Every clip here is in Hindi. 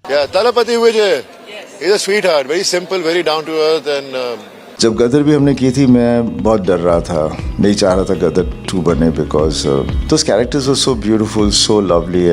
Yeah, Talapati Vijay. He's a sweetheart, very simple, very down to earth and जब गदर भी हमने की थी मैं बहुत डर रहा था, नहीं चाह रहा था गदर 2 बने because those characters were so beautiful, so lovely.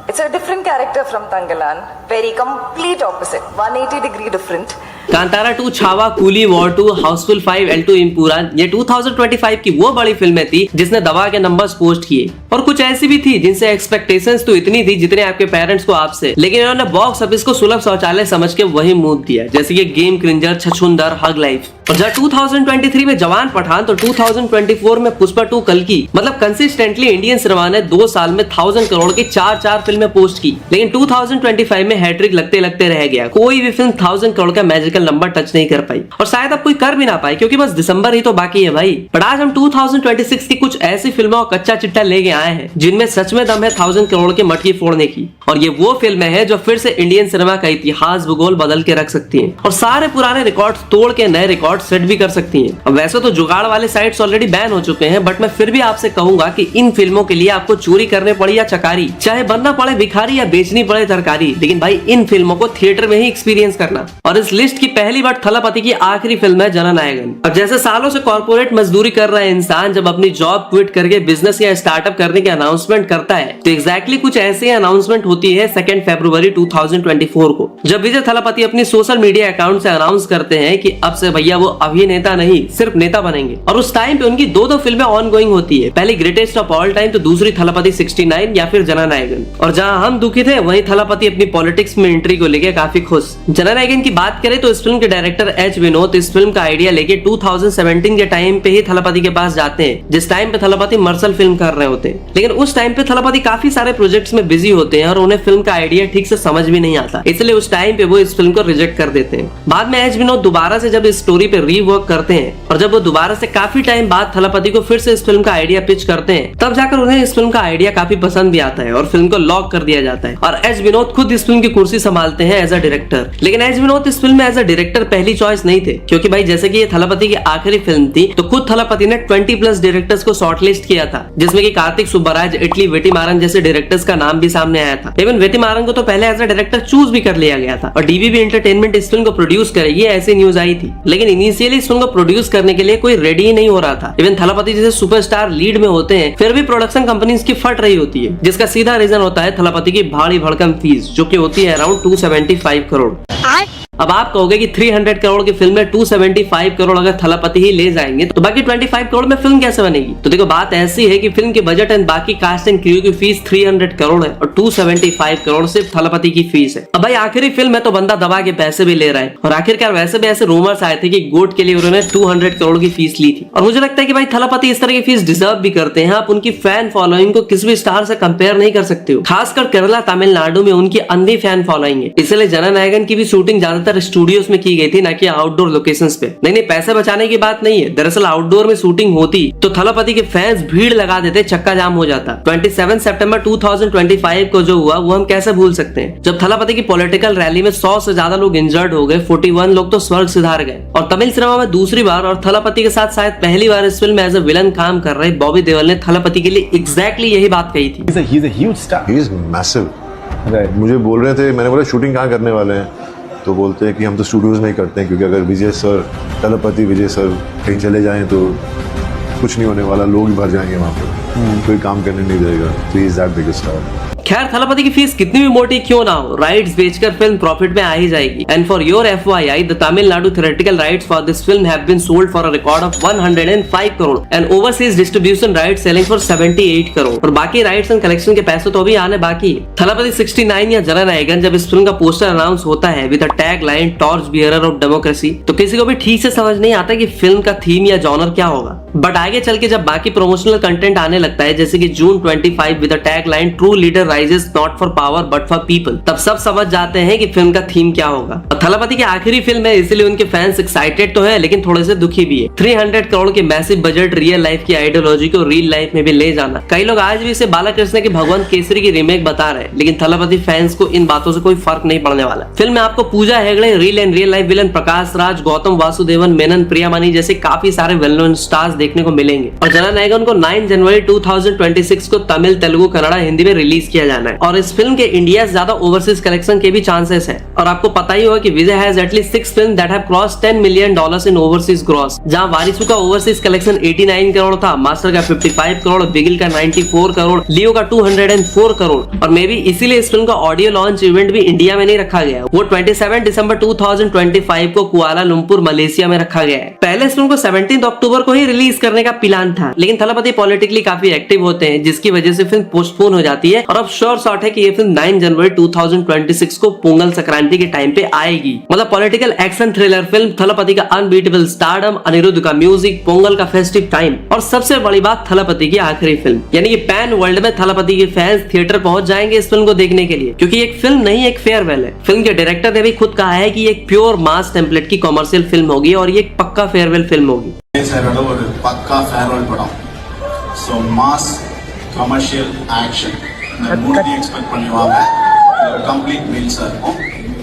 It's a different character from Tangalan, very complete opposite, 180 degree different. Kantara 2, Chhaava, Coolie, War 2, Housefull 5, L2 Empuraan, ये 2025 की वो बड़ी फिल्में थी जिसने दबा के नंबर्स पोस्ट किए। और कुछ ऐसी भी थी जिनसे एक्सपेक्टेशंस तो इतनी थी जितने आपके पेरेंट्स को आपसे, लेकिन इन्होंने बॉक्स ऑफिस को सुलभ शौचालय समझ के वही मूव दिया, जैसे कि गेम क्रिंजर, छछूंदर, हग लाइफ। और जब 2023 में जवान पठान तो 2024 में पुष्पा 2 कल्कि, मतलब कंसिस्टेंटली इंडियन सिनेमा ने 2 साल में 1000 करोड़ की 4 फिल्में पोस्ट की, लेकिन 2025 में हैट्रिक लगते लगते रह गया। कोई भी फिल्म 1000 करोड़ का मैजिकल नंबर टच नहीं कर पाई, और शायद अब कोई कर भी ना पाए, क्योंकि बस दिसंबर ही तो बाकी है भाई। पर आज हम 2026 की कुछ ऐसी फिल्मों का कच्चा चिट्ठा लेके आए हैं जिनमें सच में दम है 1000 करोड़ की मटकी फोड़ने की। और ये वो फिल्में हैं जो फिर से इंडियन सिनेमा का इतिहास भूगोल बदल के रख सकती हैं, और सारे पुराने रिकॉर्ड तोड़ के नए रिकॉर्ड सेट भी कर सकती हैं। अब वैसे तो जुगाड़ वाले साइट्स ऑलरेडी बैन हो चुके हैं, बट मैं फिर भी आपसे कहूंगा कि इन फिल्मों के लिए आपको चोरी करने पड़े या चकारी, चाहे बनना पड़े भिखारी या बेचनी पड़े तरकारी, लेकिन भाई इन फिल्मों को थिएटर में ही एक्सपीरियंस करना। और इस लिस्ट की पहली बार थलापति की आखिरी फिल्म है जननायकन। अब जैसे सालों से कॉर्पोरेट मजदूरी कर रहा है इंसान जब अपनी जॉब क्विट करके बिजनेस या स्टार्टअप करने की अनाउंसमेंट करता है, तो एग्जैक्टली कुछ ऐसी अनाउंसमेंट होती है 2 फरवरी 2024 को, जब विजय थलापति अपनी सोशल मीडिया अकाउंट से अनाउंस करते हैं कि अब से भैया वो अभिनेता नहीं सिर्फ नेता बनेंगे। और उस टाइम पे उनकी 2 फिल्में ऑन गोइंग होती है, पहली ग्रेटेस्ट ऑफ ऑल टाइम तो दूसरी थलापति 69 या फिर जननायकन। और जहां हम दुखी थे वहीं थलापति अपनी पॉलिटिक्स में एंट्री को लेकर काफी खुश। जननायकन की बात करें तो इस फिल्म के डायरेक्टर एच विनोद इस फिल्म का आइडिया लेके 2017 के टाइम पे ही थलापति के पास जाते हैं, जिस टाइम पे थलापति मर्सल फिल्म कर रहे होते हैं। लेकिन उस टाइम पे थलापति काफी सारे प्रोजेक्ट्स में बिजी होते हैं और उन्हें फिल्म का आइडिया ठीक से समझ भी नहीं आता, इसलिए उस टाइम पे वो इस फिल्म को रिजेक्ट कर देते हैं। बाद में एच विनोद दोबारा से जब इस स्टोरी पे रीवर्क करते हैं और जब वो दोबारा से काफी टाइम बाद थलापति को फिर से इस फिल्म का आइडिया पिच करते हैं, तब जाकर उन्हें इस फिल्म का आइडिया काफी पसंद भी आता है और फिल्म को लॉक कर दिया जाता है। और एच विनोद खुद इस फिल्म की कुर्सी संभालते हैं एज अ डायरेक्टर। लेकिन एच विनोद इस फिल्म में एज अ डायरेक्टर पहली चॉइस नहीं थे, क्योंकि भाई जैसे कि ये थलापति की आखिरी फिल्म थी तो खुद थलापति ने 20+ डायरेक्टर्स को शॉर्टलिस्ट किया था, जिसमें कि कार्तिक सुब्बाराज, इटली वेटिमारन जैसे डायरेक्टर्स का नाम भी सामने आया था। इवन वेटिमारन को तो पहले एज अ डायरेक्टर चूज भी कर लिया गया था और डीवीबी एंटरटेनमेंट इस फिल्म को प्रोड्यूस करेगी ऐसी न्यूज आई थी। लेकिन इनिशियली इस फिल्म को प्रोड्यूस करने के लिए कोई रेडी ही नहीं हो रहा था। इवन थलापति जैसे सुपरस्टार लीड में होते हैं फिर भी प्रोडक्शन कंपनीज की फट रही होती है, जिसका सीधा रीजन होता है थलापति की भारी भड़कम फीस, जो कि होती है अराउंड 275 करोड़। अब आप कहोगे कि 300 करोड़ की फिल्म में 275 करोड़ अगर थलापति ही ले जाएंगे तो बाकी 25 करोड़ में फिल्म कैसे बनेगी? तो देखो बात ऐसी है कि फिल्म के बजट एंड बाकी कास्ट एंड क्रू की फीस 300 करोड़ है और 275 करोड़ सिर्फ थलापति की फीस है। अब भाई आखिरी फिल्म है तो बंदा दबा के पैसे भी ले रहा है, और आखिरकार वैसे भी ऐसे रूमर्स आए थे कि गोट के लिए उन्होंने 200 करोड़ की फीस ली थी। और मुझे लगता है कि भाई थलापति इस तरह की फीस डिजर्व भी करते हैं। आप उनकी फैन फॉलोइंग को किसी भी स्टार से कंपेयर नहीं कर सकते हो, खासकर केरला तमिलनाडु में उनकी अंधी फैन फॉलोइंग है। इसलिए जननायकन की भी शूटिंग ज्यादातर स्टूडियोज में की गई थी, ना कि आउटडोर लोकेशंस पे। नहीं, पैसे बचाने की बात नहीं है, दरअसल आउटडोर में शूटिंग होती तो थलापति के फैंस भीड़ लगा देते, चक्का जाम हो जाता। 27 सितंबर 2025 को जो हुआ वो हम कैसे भूल सकते हैं, जब थलापति की पॉलिटिकल रैली में 100 से ज्यादा लोग इंजर्ड हो गए, 41 लोग तो स्वर्ग सिधार गए। और तमिल सिनेमा में दूसरी बार और थलापति के साथ शायद पहली बार इस फिल्म में एज अ विलन काम कर रहे बॉबी देओल ने थलापति के लिए एग्जैक्टली यही बात कही थी। he's a huge star. He is massive. Right. मुझे बोल रहे थे, मैंने बोला शूटिंग कहाँ करने वाले हैं, तो बोलते हैं कि हम तो स्टूडियोज में ही करते हैं, क्योंकि अगर विजय सर, थलापति विजय सर कहीं चले जाएं तो कुछ नहीं होने वाला, लोग ही भर जाएंगे वहाँ पर, कोई काम करने नहीं देगा। तो he is that biggest star. खैर थलापति की फीस कितनी भी मोटी क्यों ना हो, राइट्स बेचकर फिल्म प्रॉफिट में आ ही जाएगी। And for your FYI, the Tamil Nadu theatrical rights for this film have been sold for a record of 105 crore and overseas distribution rights selling for 78 crore. और बाकी राइट्स एंड कलेक्शन के पैसे तो अभी आने बाकी है। थलापति 69 या जननायकन जब इस फिल्म का पोस्टर अनाउंस होता है with a tag line torch bearer of democracy, तो किसी को भी ठीक से समझ नहीं आता कि फिल्म का थीम या जॉनर क्या होगा। बट आगे चल के जब बाकी प्रोमोशनल कंटेंट आने लगता है, जैसे कि जून 25 with a tag line true leader rises not for power but for people, तब सब समझ जाते हैं कि फिल्म का थीम क्या होगा। थलापति की आखिरी फिल्म है, इसलिए उनके फैंस एक्साइटेड तो है लेकिन थोड़े से दुखी भी है। 300 करोड़ के मैसिव बजट रियल लाइफ की आइडियोलॉजी को रियल लाइफ में भी ले जाना, कई लोग आज भी इसे बालाकृष्ण के भगवान केसरी की रीमेक बता रहे हैं, लेकिन थलापति फैंस को इन बातों से कोई फर्क नहीं पड़ने वाला। फिल्म में आपको Pooja Hegde, real and real life villain Prakash Raj, Gautham Vasudev Menon, Priyamani जैसे काफी सारे वेल नोन स्टार्स देखने को मिलेंगे। और जननायकन को 9 जनवरी 2026 को तमिल, तेलुगु, कन्नड़ा, हिंदी में रिलीज किया जाना है और इस फिल्म के इंडिया से ज्यादा ओवरसीज कलेक्शन के भी चांसेस है। और आपको पता ही होगा कि Vijay has at least 6 film that have cross $10 million in overseas gross, जहां वारिसू का ओवरसीज कलेक्शन 89 करोड़ था, मास्टर का 55 करोड़, बिगिल का 94 करोड़, लियो का 204 करोड़। और मे भी इसीलिए इस फिल्म का ऑडियो लॉन्च इवेंट भी इंडिया में नहीं रखा गया, वो 27 दिसंबर 2025 को कुआलालंपुर मलेशिया में रखा गया है। पहले इस फिल्म को 17 अक्टूबर को ही रिलीज करने का प्लान था, लेकिन थलपति पॉलिटिकली काफी एक्टिव होते हैं, जिसकी वजह से फिल्म पोस्टपोन हो जाती है और अब श्योर शॉट है कि ये फिल्म 9 जनवरी 2026 को पोंगल संक्रांति के टाइम पे आएगी। मतलब political action thriller film, Thalapathy का अनबीटेबल स्टारडम, अनिरुद्ध का म्यूजिक, पोंगल का फेस्टिव टाइम और सबसे बड़ी बात थलपति की आखिरी फिल्म, यानी कि पैन वर्ल्ड में थलपति के फैंस थिएटर पहुंच जाएंगे इस फिल्म को देखने के लिए, क्योंकि एक फिल्म नहीं एक फेयरवेल है। फिल्म के डायरेक्टर ने भी खुद कहा है कि एक प्योर मास टेम्पलेट की कमर्शियल फिल्म होगी और ये एक पक्का फेयरवेल फिल्म होगी। ஒரு பக்கா ஃபேர்வெல் படம். ஸோ மாஸ் கமர்ஷியல் ஆக்ஷன் இந்த மூணு எக்ஸ்பெக்ட் பண்ணி வாங்க. கம்ப்ளீட் மீல்ஸாக இருக்கும்.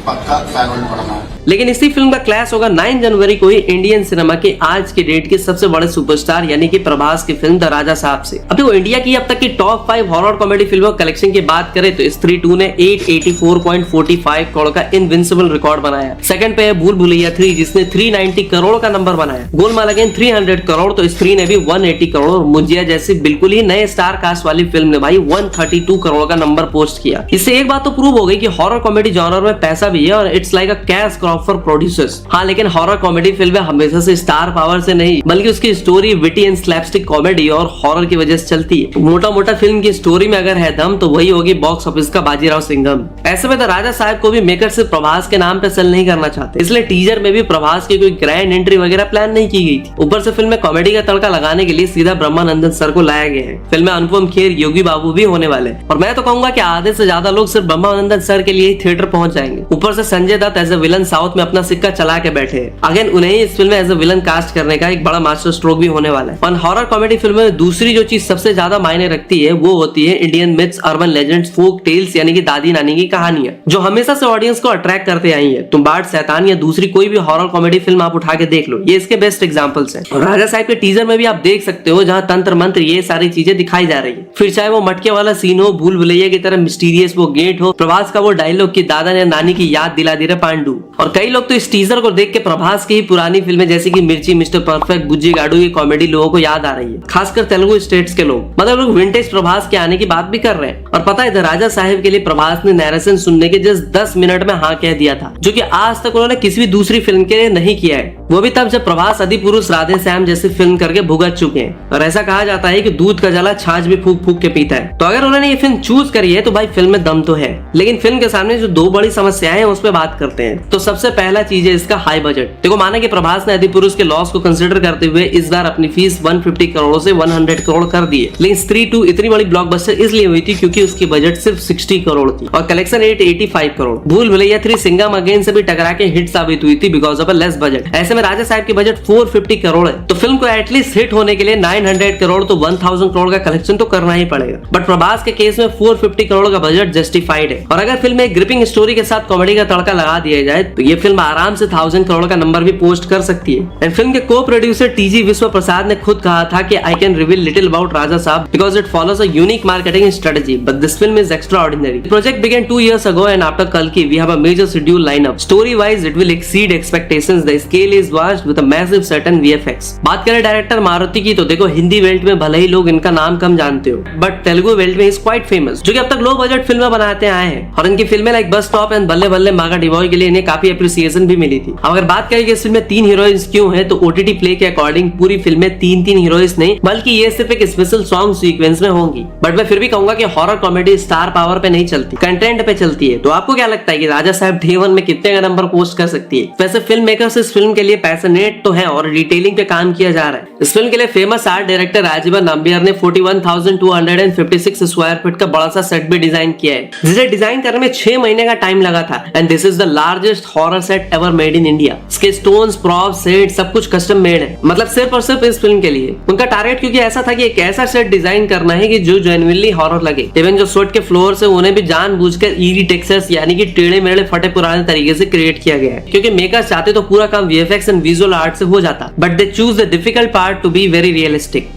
पक्का फेयरवेल पड़ना है। लेकिन इसी फिल्म का क्लैश होगा 9 जनवरी को ही इंडियन सिनेमा के आज के डेट के सबसे बड़े सुपरस्टार यानी कि प्रभास की फिल्म द राजा साहब से। अब देखो इंडिया की अब तक की टॉप 5 हॉरर कॉमेडी फिल्मों कलेक्शन की बात करें तो स्त्री 2 ने 884.45 करोड़ का इनविंसिबल रिकॉर्ड बनाया। सेकंड पे है भूल भुलैया 3 जिसने 390 करोड़ का नंबर बनाया। गोलमाल अगेन 300 करोड़ तो स्त्री ने भी 180 करोड़ और मुजिया जैसी बिल्कुल ही नए स्टार कास्ट वाली फिल्म ने भाई 132 करोड़ का नंबर पोस्ट किया। इससे एक बात तो प्रूव हो गई कि हॉरर कॉमेडी जॉनर में पैसा भी है और it's like a cash crop for producers. हाँ, लेकिन हॉरर कॉमेडी फिल्में हमेशा से स्टार पावर से नहीं बल्कि उसकी story, witty and slapstick comedy और हॉरर की वजह से चलती है। मोटा मोटा फिल्म की स्टोरी में अगर है दम तो वही होगी बॉक्स ऑफिस का बाजीराव सिंघम। ऐसे में द राजा साहब को भी मेकर सिर्फ प्रभास के नाम पे सेल नहीं करना चाहते, इसलिए टीजर में भी प्रभास की कोई ग्रैंड एंट्री वगैरह प्लान नहीं की गई थी। ऊपर से फिल्म में कॉमेडी का तड़का लगाने के लिए सीधा ब्रह्मानंदन सर को लाया गया है। फिल्म में अनुपम खेर, योगी बाबू भी होने वाले हैं और मैं तो कहूंगा कि आधे से ज्यादा लोग सिर्फ ब्रह्मानंदन सर के लिए ही थिएटर पहुंच जाएंगे। ऊपर से Sanjay Dutt as a villain south में अपना सिक्का चला के बैठे हैं। अगेन उन्हें इस फिल्म में एज ए विलन कास्ट करने का एक बड़ा मास्टर स्ट्रोक भी होने वाला है। और हॉरर कॉमेडी फिल्म में दूसरी जो चीज सबसे ज्यादा मायने रखती है वो होती है Indian myths, urban legends, folk tales यानी कि दादी नानी की कहानियां जो हमेशा से ऑडियंस को अट्रैक्ट करते आई है। तुम बाट, शैतान या दूसरी कोई भी हॉरर कॉमेडी फिल्म आप उठा के देख लो, ये इसके बेस्ट एग्जांपल्स हैं। और राजा साहब के टीजर में भी आप देख सकते हो जहां तंत्र मंत्र ये सारी चीजें दिखाई जा रही है। फिर चाहे वो मटके वाला सीन हो, भूल भुलैया की तरह मिस्टीरियस वो गेट हो, प्रभास का वो डायलॉग कि दादा ने नानी की याद दिला दी रे पांडु। और कई लोग तो इस टीजर को देख के प्रभास की ही पुरानी फिल्में जैसे कि मिर्ची, मिस्टर परफेक्ट, बुज्जी गाडू की कॉमेडी लोगों को याद आ रही है, खासकर तेलुगु स्टेट्स के लोग। मतलब लोग विंटेज प्रभास के आने की बात भी कर रहे हैं। और पता है द राजा साहब के लिए प्रभास ने नैरेशन सुनने के जस्ट 10 मिनट में हाँ कह दिया था, जो कि आज तक उन्होंने किसी भी दूसरी फिल्म के लिए नहीं किया है। वो भी तब जब प्रभास अधिपुरुष राधे श्याम जैसी फिल्म करके भुगत चुके हैं। और ऐसा कहा जाता है कि दूध का जला छाछ भी फूक फूक के पीता है। तो अगर उन्होंने ये फिल्म चूज करी है तो भाई फिल्म में दम तो है। लेकिन फिल्म के सामने जो दो बड़ी समस्याएं हैं उस पर बात करते हैं। तो सबसे पहला चीज है इसका हाई बजट। देखो माना कि प्रभास ने अधिपुरुष के लॉस को कंसीडर करते हुए इस बार अपनी फीस 150 करोड़ से 100 करोड़ कर दी है। लेकिन स्त्री 2 इतनी बड़ी ब्लॉकबस्टर इसलिए हुई थी क्योंकि उसकी बजट सिर्फ 60 करोड़ थी और कलेक्शन 885 करोड़। भूल भुलैया 3 सिंघम अगेन से भी टकरा के हिट साबित हुई थी because of a less budget. ऐसे में राजा साहब की बजट 450 करोड़ है तो फिल्म को एटलीस्ट हिट होने के लिए 900 करोड़ तो 1000 करोड़ का कलेक्शन तो करना ही पड़ेगा। बट प्रभास के केस में 450 करोड़ का बजट जस्टिफाइड है। और अगर फिल्म में ग्रिपिंग स्टोरी के साथ कॉमेडी का तड़का लगा दिया जाए तो ये फिल्म आराम से 1000 करोड़ का नंबर भी पोस्ट कर सकती है। एंड फिल्म के को प्रोड्यूसर टीजी विश्व प्रसाद ने खुद कहा था कि I can reveal little about Raja Saab because it follows a unique marketing strategy but this film is extraordinary. The project began 2 years ago and after Kalki we have a major schedule lineup. Story wise it will exceed expectations. The scale is vast with a massive set and VFX. बात करें डायरेक्टर मारुति की तो देखो हिंदी वेल्ट में भले ही लोग इनका नाम कम जानते हो बट तेलुगु वेल्ट में इज क्वाइट फेमस, जो कि अब तक लो बजट फिल्में बनाते आए हैं और इनकी फिल्में लाइक बस स्टॉप एंड बल्ले बल्ले मागा डिबॉय के लिए इन्हें काफी अप्रिसिएशन भी मिली थी। अब अगर बात करें कि इस फिल्म में 3 हीरोइंस क्यों हैं तो ओटीटी प्ले के अकॉर्डिंग पूरी फिल्म में 3 हीरोइंस नहीं बल्कि ये सिर्फ एक स्पेशल सॉन्ग सीक्वेंस में होंगी। बट मैं फिर भी कहूंगा कि हॉरर कॉमेडी स्टार पावर पे नहीं चलती, कंटेंट पे चलती है। तो आपको क्या लगता है कि राजा साहब डे 1 में कितने का नंबर पोस्ट कर सकती है? वैसे फिल्म मेकर्स इस फिल्म के लिए पैशनेट तो है और डिटेलिंग पे काम किया जा रहा है। इस फिल्म के लिए famous art director Rajeev Nambiar ने 41,256 स्क्वायर फीट का बड़ा सा सेट भी डिजाइन किया है जिसे डिजाइन करने में 6 महीने का टाइम लगा था। And this is the largest horror set ever made in India. इसके स्टोन्स, प्रॉप्स, सेट सब कुछ कस्टम मेड है, मतलब सिर्फ और सिर्फ इस फिल्म के लिए। उनका टारगेट क्योंकि ऐसा था कि एक ऐसा सेट डिजाइन करना है कि जो जेन्युइनली हॉरर लगे। इवन जो सेट के फ्लोर से उन्हें भी जानबूझकर ईरी टेक्सचर्स यानी कि टेढ़े मेढ़े फटे पुराने तरीके से क्रिएट किया गया है क्योंकि मेकर्स चाहते तो पूरा काम वीएफएक्स एंड विजुअल आर्ट से हो जाता but they choose the difficult part to be very realistic.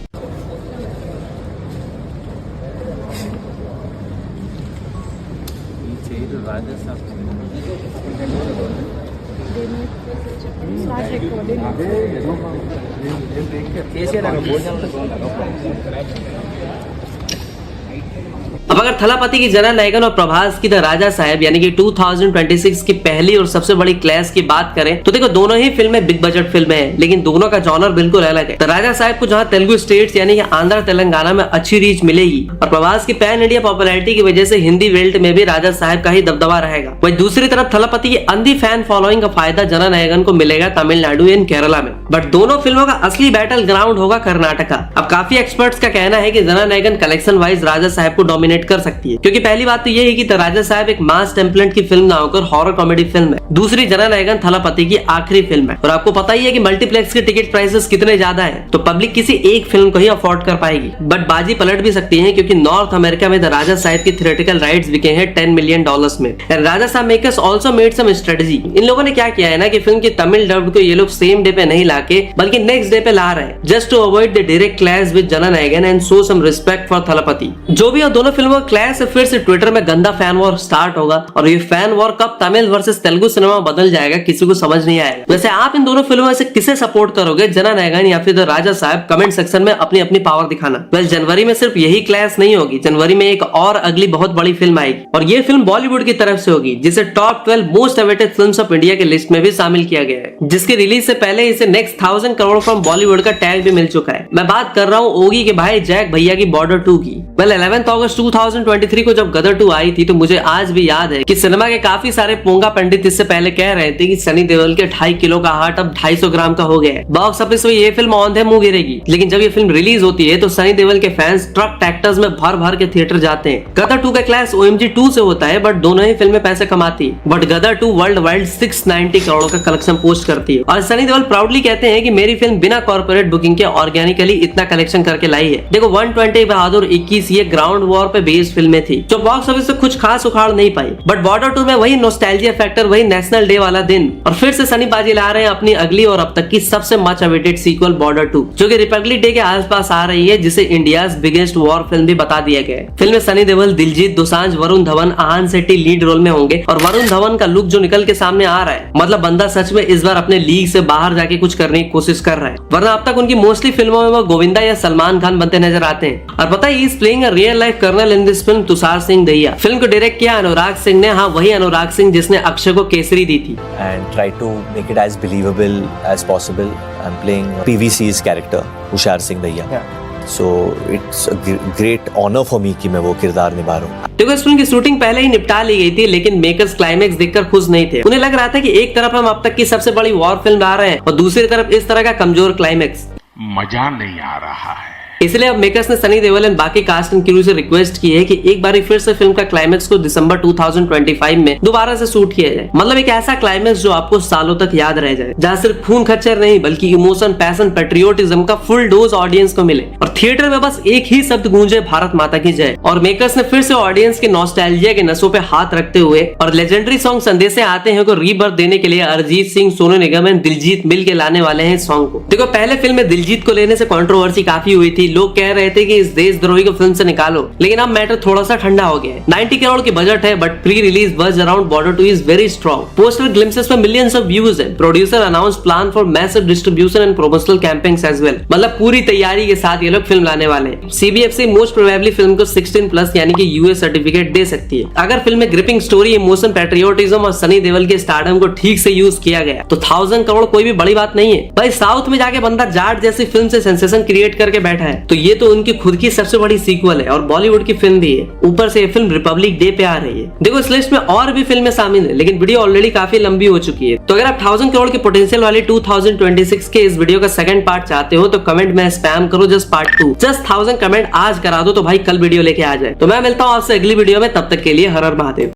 अब अगर थलापति की जननायकन और प्रभास की द राजा साहब यानी कि 2026 की पहली और सबसे बड़ी क्लैश की बात करें तो देखो दोनों ही फिल्में बिग बजट फिल्में हैं, लेकिन दोनों का जॉनर बिल्कुल अलग है। द राजा साहब को जहां तेलुगु स्टेट्स यानी कि आंध्र तेलंगाना में अच्छी रीच मिलेगी और प्रभास की पैन इंडिया पॉपुलैरिटी की वजह से हिंदी बेल्ट में भी राजा साहब का ही दबदबा रहेगा। वहीं दूसरी तरफ थलापति की अंधी फैन फॉलोइंग का फायदा जननायकन को मिलेगा तमिलनाडु एंड केरला में। बट दोनों फिल्मों का असली बैटल ग्राउंड होगा कर्नाटका। अब काफी एक्सपर्ट्स का कहना है कि जननायकन कलेक्शन वाइज राजा साहब को डोमिनेट कर सकती है, क्योंकि पहली बात तो ये है कि द राजा साहब एक मास टेम्पलेट की फिल्म ना होकर हॉरर कॉमेडी फिल्म है। दूसरी जननायकन थलापति की आखिरी फिल्म है और आपको पता ही है कि मल्टीप्लेक्स के टिकट प्राइसेस कितने ज्यादा हैं, तो पब्लिक किसी एक फिल्म को ही अफोर्ड कर पाएगी। बट बाजी पलट भी सकती है, क्योंकि नॉर्थ अमेरिका में द राजा साहब की थिएट्रिकल राइट्स बिके हैं $10 मिलियन में। And Raja Saab makers also made some strategy. इन लोगों ने क्या किया है ना कि फिल्म की तमिल डब्ड को ये लोग सेम डे पे नहीं लाके बल्कि नेक्स्ट डे पे ला रहे हैं, just to avoid the direct clash with Jananayagan and show some respect for Thalapathy. जो भी हो, दोनों फिल्मों का क्लैश फिर से ट्विटर में गंदा फैन वॉर स्टार्ट होगा और ये फैन वॉर कब तमिल वर्सेस तेलुगु सिनेमा बदल जाएगा किसी को समझ नहीं आएगा। वैसे आप इन दोनों फिल्मों में से किसे सपोर्ट करोगे, जननायकन या फिर द राजा साहब? कमेंट सेक्शन में अपनी अपनी पावर दिखाना। वेल, जनवरी में सिर्फ यही क्लैश नहीं होगी, जनवरी में एक और अगली बहुत बड़ी फिल्म आएगी और ये फिल्म बॉलीवुड की तरफ से होगी, जिसे top 12 most awaited films of India के लिस्ट में भी शामिल किया गया है, जिसकी रिलीज से पहले इसे नेक्स्ट 1000 करोड़ फ्रॉम बॉलीवुड का टैग भी मिल चुका है। मैं बात कर रहा हूँ ओगी के भाई जैक भैया की बॉर्डर 2 की। वेल, 11 अगस्त 2023 को जब गदर 2 आई थी तो मुझे आज भी याद है कि सिनेमा के काफी सारे पोंगा पंडित इससे पहले कह रहे थे कि सनी देओल के 2.5 किलो का हार्ट अब 250 ग्राम का हो गया है। बॉक्स ऑफिस में ये फिल्म औंधे मुंह गिरेगी, लेकिन जब ये फिल्म रिलीज होती है तो सनी देओल के फैंस ट्रक ट्रैक्टर्स में भर भर के थिएटर जाते हैं। गदर 2 का क्लैश OMG 2 से होता है, बट दोनों ही फिल्में पैसे कमाती है। But Gadar 2 world wide 690 crore का कलेक्शन पोस्ट करती है और सनी देओल प्राउडली कहते हैं कि मेरी फिल्म बिना कॉर्पोरेट बुकिंग के ऑर्गेनिकली इतना कलेक्शन करके लाई है। देखो 120 बहादुर 21 ये ग्राउंड वॉर पे बेस्ड फिल्में थी जो बॉक्स ऑफिस से कुछ खास उखाड़ नहीं पाई, बट बॉर्डर 2 में वही नॉस्टैल्जिया फैक्टर, वही नेशनल डे वाला दिन और फिर से सनी बाजी ला रहे हैं अपनी अगली और अब तक की सबसे मच अवेटेड सीक्वल बॉर्डर 2, जो कि रिपब्लिक डे के आसपास आ रही है, जिसे इंडियाज बिगेस्ट वॉर फिल्म भी बता दिया गया है। फिल्म में सनी देओल, दिलजीत दोसांझ, वरुण धवन, आहान शेट्टी लीड रोल में होंगे और वरुण धवन का लुक जो निकल के सामने आ रहा है, मतलब बंदा सच में इस बार अपने लीग से बाहर जाके कुछ करने की कोशिश कर रहा है, वरना अब तक उनकी मोस्टली फिल्मों में वो गोविंदा या सलमान खान बनते नजर आते हैं। और पता है, he is playing a real life colonel in this film, Tushar Singh Dahiya. Film को डायरेक्ट किया अनुराग सिंह ने, हाँ वही अनुराग सिंह जिसने अक्षय को केसरी दी थी। And try to make it as believable as possible. I'm playing PVC's character, Tushar Singh Daiya. So it's a great honor for me कि मैं वो किरदार निभा रहा हूँ। देखो इस फिल्म की शूटिंग पहले ही निपटा ली गई थी, लेकिन मेकर्स क्लाइमेक्स देखकर खुश नहीं थे। उन्हें लग रहा था कि एक तरफ हम अब तक की सबसे बड़ी वॉर फिल्म ला रहे हैं और दूसरी तरफ इस तरह का कमजोर क्लाइमेक्स। मजा नहीं आ रहा है। इसलिए अब मेकर्स ने सनी देओल एंड बाकी कास्ट एंड क्रू से रिक्वेस्ट की है कि एक बार फिर से फिल्म का क्लाइमेक्स को दिसंबर 2025 में दोबारा से शूट किया जाए। मतलब एक ऐसा क्लाइमेक्स जो आपको सालों तक याद रह जाए, जहाँ सिर्फ खून खच्चर नहीं बल्कि इमोशन, पैशन, पेट्रियोटिज्म का फुल डोज ऑडियंस को मिले और थिएटर में बस एक ही शब्द गूंजे, भारत माता की जय। और मेकर्स ने फिर से ऑडियंस के नॉस्टैल्जिया के नसों पे हाथ रखते हुए और लेजेंडरी सॉन्ग संदेशे आते हैं को रीबर्थ देने के लिए अरिजीत सिंह, सोनू निगम एंड दिलजीत मिल के लाने वाले हैं इस सॉन्ग को। देखो पहले फिल्म में दिलजीत को लेने से कंट्रोवर्सी काफी हुई थी, लोग कह रहे थे कि इस देशद्रोही को फिल्म से निकालो, लेकिन अब मैटर थोड़ा सा ठंडा हो गया है। 90 करोड़ की बजट है, but pre release buzz around Border 2 is very strong. Poster glimpses में मिलियंस ऑफ व्यूज है। Producer announce plan for massive distribution and promotional campaigns as well. मतलब पूरी तैयारी के साथ ये लोग फिल्म लाने वाले हैं। CBFC मोस्ट प्रोबेबली फिल्म को 16+ यानी कि US सर्टिफिकेट दे सकती है अगर फिल्म में ग्रिपिंग स्टोरी, इमोशन, पैट्रियोटिज्म और सनी देओल के स्टारडम को ठीक से यूज किया गया तो 1000 करोड़ कोई भी बड़ी बात नहीं है भाई। साउथ में जाके बंदा जाट जैसी फिल्म से सेंसेशन क्रिएट करके बैठा है, तो ये तो उनकी खुद की सबसे बड़ी सीक्वल है और बॉलीवुड की फिल्म भी है। ऊपर से ये फिल्म रिपब्लिक डे पे आ रही है। देखो इस लिस्ट में और भी फिल्में शामिल है, लेकिन वीडियो ऑलरेडी काफी लंबी हो चुकी है। तो अगर आप 1000 करोड़ के पोटेंशियल वाली 2026 के इस वीडियो का सेकंड पार्ट चाहते हो तो कमेंट में स्पैम करो जस्ट पार्ट 2। जस्ट 1000 कमेंट आज करा दो तो भाई कल वीडियो लेके आ जाए। तो मैं मिलता हूँ आपसे अगली वीडियो में, तब तक के लिए हर हर महादेव।